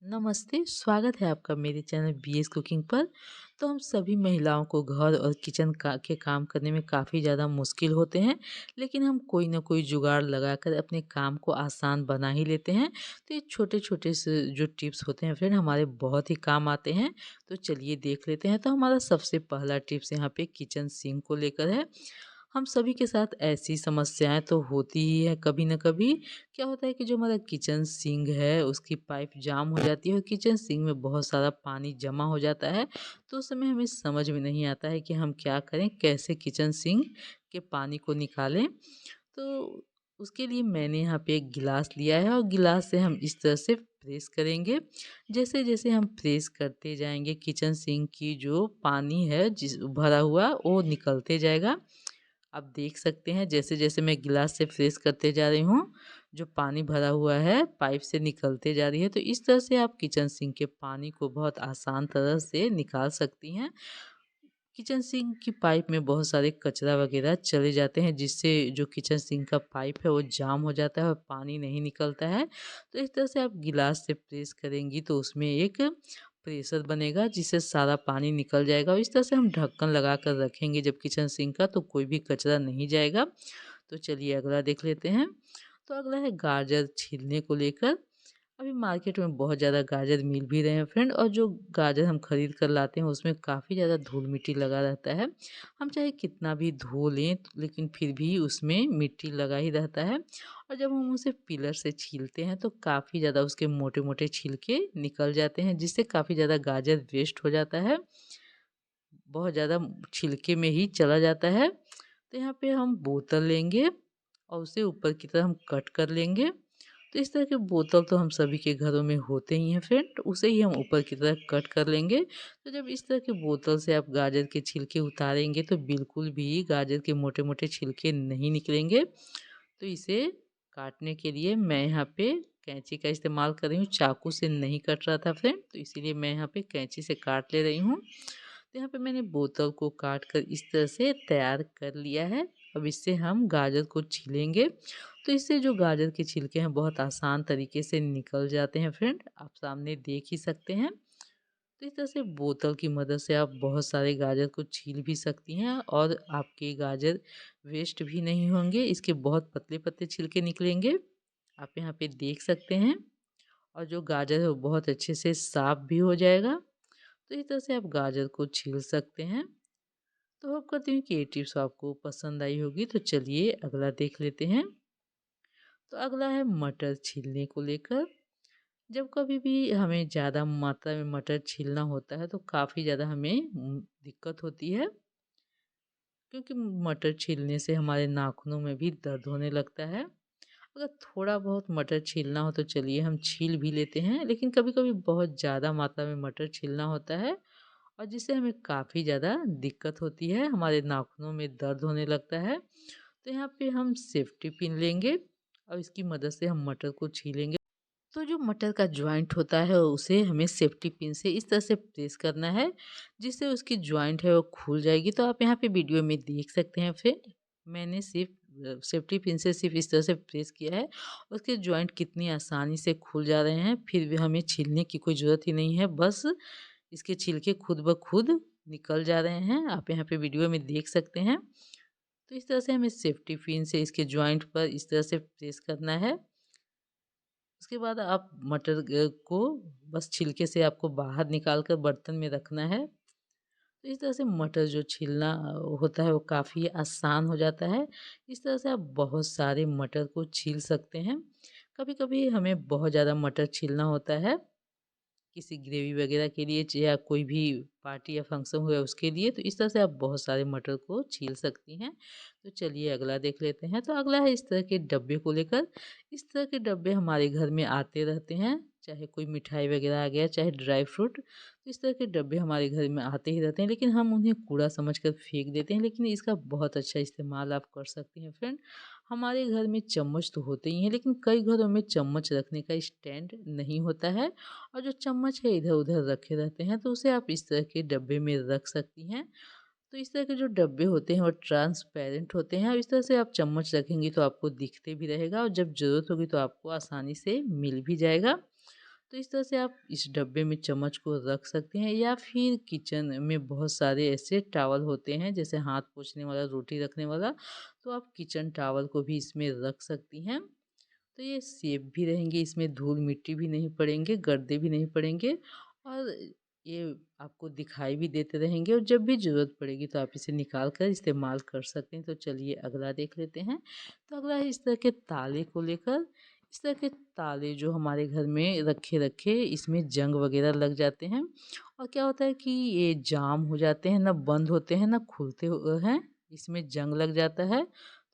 नमस्ते, स्वागत है आपका मेरे चैनल बीएस कुकिंग पर। तो हम सभी महिलाओं को घर और किचन के काम करने में काफ़ी ज़्यादा मुश्किल होते हैं, लेकिन हम कोई ना कोई जुगाड़ लगाकर अपने काम को आसान बना ही लेते हैं। तो ये छोटे-छोटे से जो टिप्स होते हैं फ्रेंड हमारे बहुत ही काम आते हैं। तो चलिए देख लेते हैं। तो हमारा सबसे पहला टिप्स यहाँ पे किचन सिंक को लेकर है। हम सभी के साथ ऐसी समस्याएं तो होती ही है कभी न कभी। क्या होता है कि जो हमारा किचन सिंक है उसकी पाइप जाम हो जाती है और किचन सिंक में बहुत सारा पानी जमा हो जाता है। तो उस समय हमें समझ में नहीं आता है कि हम क्या करें, कैसे किचन सिंक के पानी को निकालें। तो उसके लिए मैंने यहाँ पे एक गिलास लिया है और गिलास से हम इस तरह से प्रेस करेंगे। जैसे जैसे हम प्रेस करते जाएंगे किचन सिंक की जो पानी है जिस भरा हुआ वो निकलते जाएगा। आप देख सकते हैं जैसे जैसे मैं गिलास से फ्रेश करते जा रही हूँ, जो पानी भरा हुआ है पाइप से निकलते जा रही है। तो इस तरह से आप किचन सिंक के पानी को बहुत आसान तरह से निकाल सकती हैं। किचन सिंक की पाइप में बहुत सारे कचरा वगैरह चले जाते हैं, जिससे जो किचन सिंक का पाइप है वो जाम हो जाता है और पानी नहीं निकलता है। तो इस तरह से आप गिलास से प्रेस करेंगी तो उसमें एक प्रेशर बनेगा जिससे सारा पानी निकल जाएगा, और इस तरह से हम ढक्कन लगा कर रखेंगे जब किचन सिंक का, तो कोई भी कचरा नहीं जाएगा। तो चलिए अगला देख लेते हैं। तो अगला है गाजर छीलने को लेकर। अभी मार्केट में बहुत ज़्यादा गाजर मिल भी रहे हैं फ्रेंड, और जो गाजर हम खरीद कर लाते हैं उसमें काफ़ी ज़्यादा धूल मिट्टी लगा रहता है। हम चाहे कितना भी धो लें लेकिन फिर भी उसमें मिट्टी लगा ही रहता है। और जब हम उसे पिलर से छीलते हैं तो काफ़ी ज़्यादा उसके मोटे मोटे छिलके निकल जाते हैं, जिससे काफ़ी ज़्यादा गाजर वेस्ट हो जाता है, बहुत ज़्यादा छिलके में ही चला जाता है। तो यहाँ पे हम बोतल लेंगे और उसे ऊपर की तरफ हम कट कर लेंगे। तो इस तरह के बोतल तो हम सभी के घरों में होते ही हैं फ्रेंड, उसे ही हम ऊपर की तरफ कट कर लेंगे। तो जब इस तरह के बोतल से आप गाजर के छिलके उतारेंगे तो बिल्कुल भी गाजर के मोटे मोटे छिलके नहीं निकलेंगे। तो इसे काटने के लिए मैं यहाँ पे कैंची का इस्तेमाल कर रही हूँ, चाकू से नहीं कट रहा था फ्रेंड, तो इसीलिए मैं यहाँ पे कैंची से काट ले रही हूँ। तो यहाँ पे मैंने बोतल को काट कर इस तरह से तैयार कर लिया है। अब इससे हम गाजर को छीलेंगे। तो इससे जो गाजर के छिलके हैं बहुत आसान तरीके से निकल जाते हैं फ्रेंड, आप सामने देख ही सकते हैं। तो इस तरह से बोतल की मदद से आप बहुत सारे गाजर को छील भी सकती हैं और आपके गाजर वेस्ट भी नहीं होंगे। इसके बहुत पतले पतले छिलके निकलेंगे, आप यहाँ पे देख सकते हैं। और जो गाजर है वो बहुत अच्छे से साफ भी हो जाएगा। तो इस तरह से आप गाजर को छील सकते हैं। तो होप करती हूँ कि ये टिप्स आपको पसंद आई होगी। तो चलिए अगला देख लेते हैं। तो अगला है मटर छीलने को लेकर। जब कभी भी हमें ज़्यादा मात्रा में मटर छीलना होता है तो काफ़ी ज़्यादा हमें दिक्कत होती है, क्योंकि मटर छीलने से हमारे नाखूनों में भी दर्द होने लगता है। अगर थोड़ा बहुत मटर छीलना हो तो चलिए हम छील भी लेते हैं, लेकिन कभी कभी बहुत ज़्यादा मात्रा में मटर छीलना होता है और जिससे हमें काफ़ी ज़्यादा दिक्कत होती है, हमारे नाखूनों में दर्द होने लगता है। तो यहाँ पे हम सेफ्टी पिन लेंगे और इसकी मदद से हम मटर को छीलेंगे। तो जो मटर का जॉइंट होता है उसे हमें सेफ्टी पिन से इस तरह से प्रेस करना है, जिससे उसकी जॉइंट है वो खुल जाएगी। तो आप यहाँ पे वीडियो में देख सकते हैं फ्रेंड, मैंने सिर्फ सेफ्टी पिन से सिर्फ इस तरह से प्रेस किया है, उसके जॉइंट कितनी आसानी से खुल जा रहे हैं। फिर भी हमें छीलने की कोई ज़रूरत ही नहीं है, बस इसके छिलके खुद ब खुद निकल जा रहे हैं, आप यहाँ पे वीडियो में देख सकते हैं। तो इस तरह से हमें सेफ्टी पिन से इसके जॉइंट पर इस तरह से प्रेस करना है। उसके बाद आप मटर को बस छिलके से आपको बाहर निकाल कर बर्तन में रखना है। तो इस तरह से मटर जो छीलना होता है वो काफ़ी आसान हो जाता है। इस तरह से आप बहुत सारे मटर को छील सकते हैं। कभी कभी हमें बहुत ज़्यादा मटर छीलना होता है किसी ग्रेवी वगैरह के लिए, या कोई भी पार्टी या फंक्शन हुआ उसके लिए, तो इस तरह से आप बहुत सारे मटर को छील सकती हैं। तो चलिए अगला देख लेते हैं। तो अगला है इस तरह के डब्बे को लेकर। इस तरह के डब्बे हमारे घर में आते रहते हैं, चाहे कोई मिठाई वगैरह आ गया, चाहे ड्राई फ्रूट। तो इस तरह के डब्बे हमारे घर में आते ही रहते हैं, लेकिन हम उन्हें कूड़ा समझकर फेंक देते हैं, लेकिन इसका बहुत अच्छा इस्तेमाल आप कर सकती हैं फ्रेंड। हमारे घर में चम्मच तो होते ही हैं, लेकिन कई घरों में चम्मच रखने का स्टैंड नहीं होता है और जो चम्मच है इधर उधर रखे रहते हैं, तो उसे आप इस तरह के डब्बे में रख सकती हैं। तो इस तरह के जो डब्बे होते हैं वो ट्रांसपेरेंट होते हैं, और इस तरह से आप चम्मच रखेंगी तो आपको दिखते भी रहेगा, और जब ज़रूरत होगी तो आपको आसानी से मिल भी जाएगा। तो इस तरह से आप इस डब्बे में चम्मच को रख सकते हैं, या फिर किचन में बहुत सारे ऐसे टॉवल होते हैं जैसे हाथ पोंछने वाला, रोटी रखने वाला, तो आप किचन टॉवल को भी इसमें रख सकती हैं। तो ये सेफ भी रहेंगे, इसमें धूल मिट्टी भी नहीं पड़ेंगे, गर्दे भी नहीं पड़ेंगे, और ये आपको दिखाई भी देते रहेंगे, और जब भी ज़रूरत पड़ेगी तो आप इसे निकाल कर इस्तेमाल कर सकते हैं। तो चलिए अगला देख लेते हैं। तो अगला है इस तरह के ताले को लेकर। इस तरह के ताले जो हमारे घर में रखे रखे इसमें जंग वगैरह लग जाते हैं, और क्या होता है कि ये जाम हो जाते हैं, ना बंद होते हैं ना खुलते हैं, इसमें जंग लग जाता है।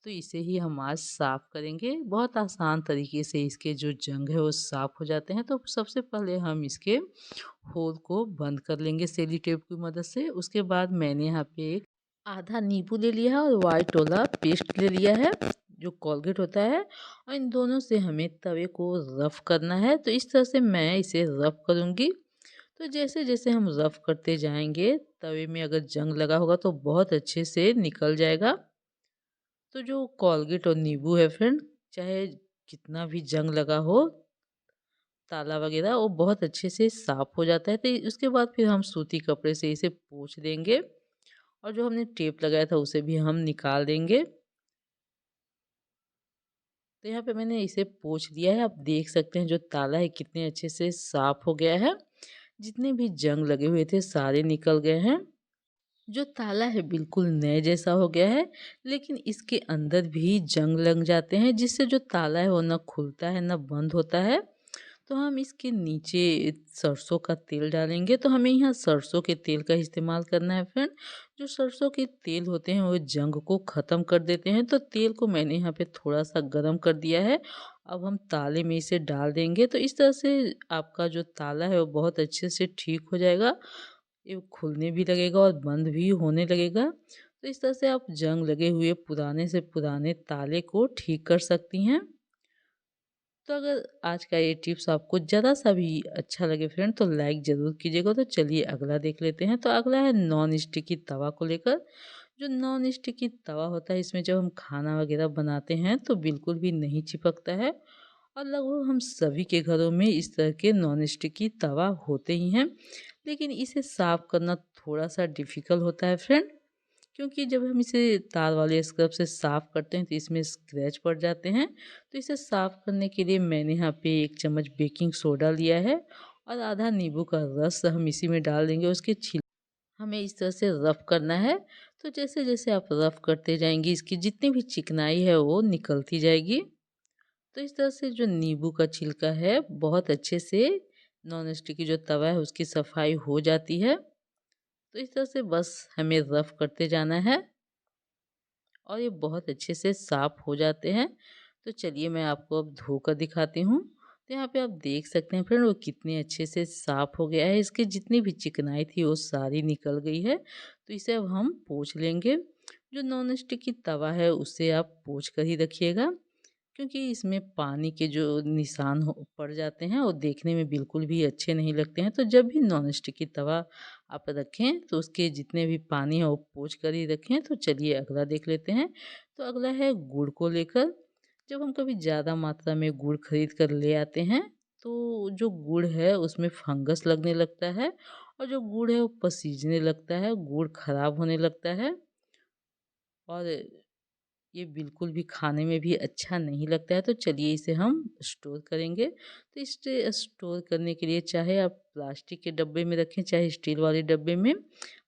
तो इसे ही हम आज साफ़ करेंगे। बहुत आसान तरीके से इसके जो जंग है वो साफ़ हो जाते हैं। तो सबसे पहले हम इसके होल को बंद कर लेंगे सेलो टेप की मदद से। उसके बाद मैंने यहाँ पे एक आधा नींबू ले लिया है और व्हाइट वाला पेस्ट ले लिया है जो कोलगेट होता है, और इन दोनों से हमें तवे को रफ़ करना है। तो इस तरह से मैं इसे रफ़ करूँगी। तो जैसे जैसे हम रफ़ करते जाएंगे, तवे में अगर जंग लगा होगा तो बहुत अच्छे से निकल जाएगा। तो जो कोलगेट और नींबू है फ्रेंड, चाहे कितना भी जंग लगा हो, ताला वगैरह, वो बहुत अच्छे से साफ़ हो जाता है। तो उसके बाद फिर हम सूती कपड़े से इसे पोंछ देंगे, और जो हमने टेप लगाया था उसे भी हम निकाल देंगे। तो यहाँ पे मैंने इसे पोंछ दिया है। आप देख सकते हैं जो ताला है कितने अच्छे से साफ़ हो गया है। जितने भी जंग लगे हुए थे सारे निकल गए हैं। जो ताला है बिल्कुल नए जैसा हो गया है, लेकिन इसके अंदर भी जंग लग जाते हैं जिससे जो ताला है वो ना खुलता है ना बंद होता है। तो हम इसके नीचे सरसों का तेल डालेंगे। तो हमें यहाँ सरसों के तेल का इस्तेमाल करना है फ्रेंड। जो सरसों के तेल होते हैं वो जंग को ख़त्म कर देते हैं। तो तेल को मैंने यहाँ पे थोड़ा सा गर्म कर दिया है। अब हम ताले में इसे डाल देंगे। तो इस तरह से आपका जो ताला है वो बहुत अच्छे से ठीक हो जाएगा। ये खुलने भी लगेगा और बंद भी होने लगेगा। तो इस तरह से आप जंग लगे हुए पुराने से पुराने ताले को ठीक कर सकती हैं। तो अगर आज का ये टिप्स आपको ज़रा सा भी अच्छा लगे फ्रेंड, तो लाइक ज़रूर कीजिएगा। तो चलिए अगला देख लेते हैं। तो अगला है नॉन स्टिकी तवा को लेकर। जो नॉन स्टिकी तवा होता है, इसमें जब हम खाना वगैरह बनाते हैं तो बिल्कुल भी नहीं चिपकता है, और लगभग हम सभी के घरों में इस तरह के नॉन स्टिकी तवा होते ही हैं। लेकिन इसे साफ़ करना थोड़ा सा डिफ़िकल्ट होता है फ्रेंड, क्योंकि जब हम इसे तार वाले स्क्रब से साफ़ करते हैं तो इसमें स्क्रैच पड़ जाते हैं। तो इसे साफ़ करने के लिए मैंने यहाँ पे 1 चम्मच बेकिंग सोडा लिया है, और आधा नींबू का रस हम इसी में डाल देंगे। उसके छिल हमें इस तरह से रफ़ करना है। तो जैसे जैसे आप रफ़ करते जाएंगे इसकी जितनी भी चिकनाई है वो निकलती जाएगी। तो इस तरह से जो नींबू का छिलका है बहुत अच्छे से नॉन स्टिकी जो तवा है उसकी सफाई हो जाती है। तो इस तरह से बस हमें रफ़ करते जाना है, और ये बहुत अच्छे से साफ़ हो जाते हैं। तो चलिए मैं आपको अब धोकर दिखाती हूँ। तो यहाँ पे आप देख सकते हैं फ्रेंड वो कितने अच्छे से साफ़ हो गया है। इसकी जितनी भी चिकनाई थी वो सारी निकल गई है। तो इसे अब हम पोंछ लेंगे। जो नॉन स्टिकी तवा है उसे आप पोंछ कर ही रखिएगा, क्योंकि इसमें पानी के जो निशान हो पड़ जाते हैं वो देखने में बिल्कुल भी अच्छे नहीं लगते हैं। तो जब भी नॉन स्टिकी तवा आप रखें तो उसके जितने भी पानी है वो पोंछ कर ही रखें। तो चलिए अगला देख लेते हैं। तो अगला है गुड़ को लेकर। जब हम कभी ज़्यादा मात्रा में गुड़ खरीद कर ले आते हैं तो जो गुड़ है उसमें फंगस लगने लगता है, और जो गुड़ है वो पसीजने लगता है, गुड़ खराब होने लगता है, और ये बिल्कुल भी खाने में भी अच्छा नहीं लगता है। तो चलिए इसे हम स्टोर करेंगे। तो इसे स्टोर करने के लिए चाहे आप प्लास्टिक के डब्बे में रखें चाहे स्टील वाले डब्बे में,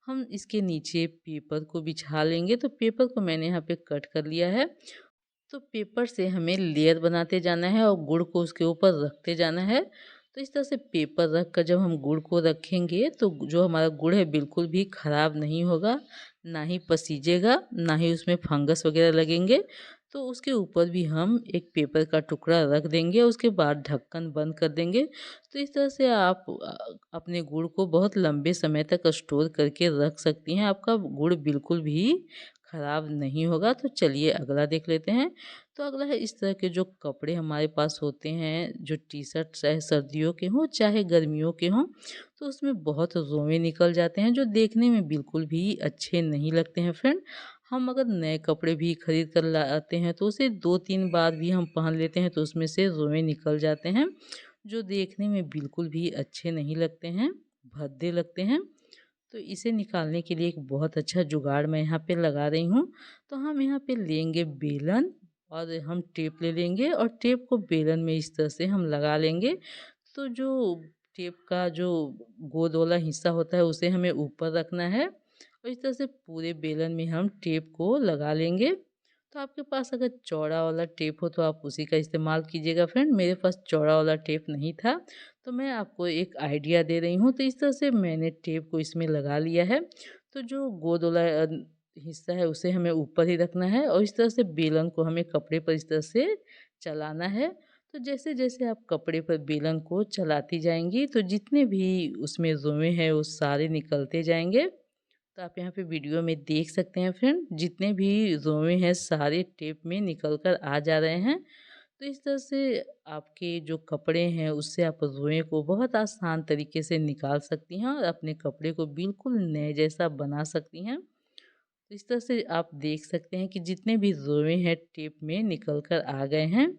हम इसके नीचे पेपर को बिछा लेंगे। तो पेपर को मैंने यहाँ पे कट कर लिया है। तो पेपर से हमें लेयर बनाते जाना है और गुड़ को उसके ऊपर रखते जाना है। तो इस तरह से पेपर रख कर जब हम गुड़ को रखेंगे तो जो हमारा गुड़ है बिल्कुल भी ख़राब नहीं होगा, ना ही पसीजेगा, ना ही उसमें फंगस वगैरह लगेंगे। तो उसके ऊपर भी हम एक पेपर का टुकड़ा रख देंगे, उसके बाद ढक्कन बंद कर देंगे। तो इस तरह से आप अपने गुड़ को बहुत लंबे समय तक स्टोर करके रख सकती हैं। आपका गुड़ बिल्कुल भी ख़राब नहीं होगा। तो चलिए अगला देख लेते हैं। तो अगला है इस तरह के जो कपड़े हमारे पास होते हैं, जो टी शर्ट चाहे सर्दियों के हों चाहे गर्मियों के हों, तो उसमें बहुत रोंवे निकल जाते हैं जो देखने में बिल्कुल भी अच्छे नहीं लगते हैं फ्रेंड। हम अगर नए कपड़े भी खरीद कर लाते हैं तो उसे 2-3 बार भी हम पहन लेते हैं तो उसमें से रोंवे निकल जाते हैं। जो देखने में बिल्कुल भी अच्छे नहीं लगते हैं, भद्दे लगते हैं। तो इसे निकालने के लिए एक बहुत अच्छा जुगाड़ मैं यहाँ पे लगा रही हूँ। तो हम यहाँ पे लेंगे बेलन और हम टेप ले लेंगे और टेप को बेलन में इस तरह से हम लगा लेंगे। तो जो टेप का जो गोल वाला हिस्सा होता है उसे हमें ऊपर रखना है और इस तरह से पूरे बेलन में हम टेप को लगा लेंगे। तो आपके पास अगर चौड़ा वाला टेप हो तो आप उसी का इस्तेमाल कीजिएगा फ्रेंड। मेरे पास चौड़ा वाला टेप नहीं था, तो मैं आपको एक आइडिया दे रही हूँ। तो इस तरह से मैंने टेप को इसमें लगा लिया है। तो जो गोल वाला हिस्सा है उसे हमें ऊपर ही रखना है और इस तरह से बेलन को हमें कपड़े पर इस तरह से चलाना है। तो जैसे-जैसे आप कपड़े पर बेलन को चलाती जाएँगी तो जितने भी उसमें रोएँ हैं वो सारे निकलते जाएँगे। तो आप यहाँ पे वीडियो में देख सकते हैं फ्रेंड, जितने भी रोएँ हैं सारे टेप में निकल कर आ जा रहे हैं। तो इस तरह से आपके जो कपड़े हैं उससे आप रोएँ को बहुत आसान तरीके से निकाल सकती हैं और अपने कपड़े को बिल्कुल नए जैसा बना सकती हैं। तो इस तरह से आप देख सकते हैं कि जितने भी रोएँ हैं टेप में निकल कर आ गए हैं।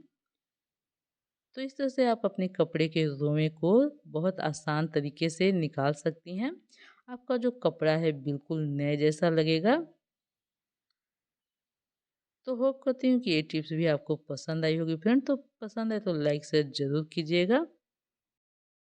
तो इस तरह से आप अपने कपड़े के रोएँ को बहुत आसान तरीके से निकाल सकती हैं। आपका जो कपड़ा है बिल्कुल नए जैसा लगेगा। तो होप करती हूँ कि ये टिप्स भी आपको पसंद आई होगी फ्रेंड। तो पसंद आए तो लाइक शेयर ज़रूर कीजिएगा।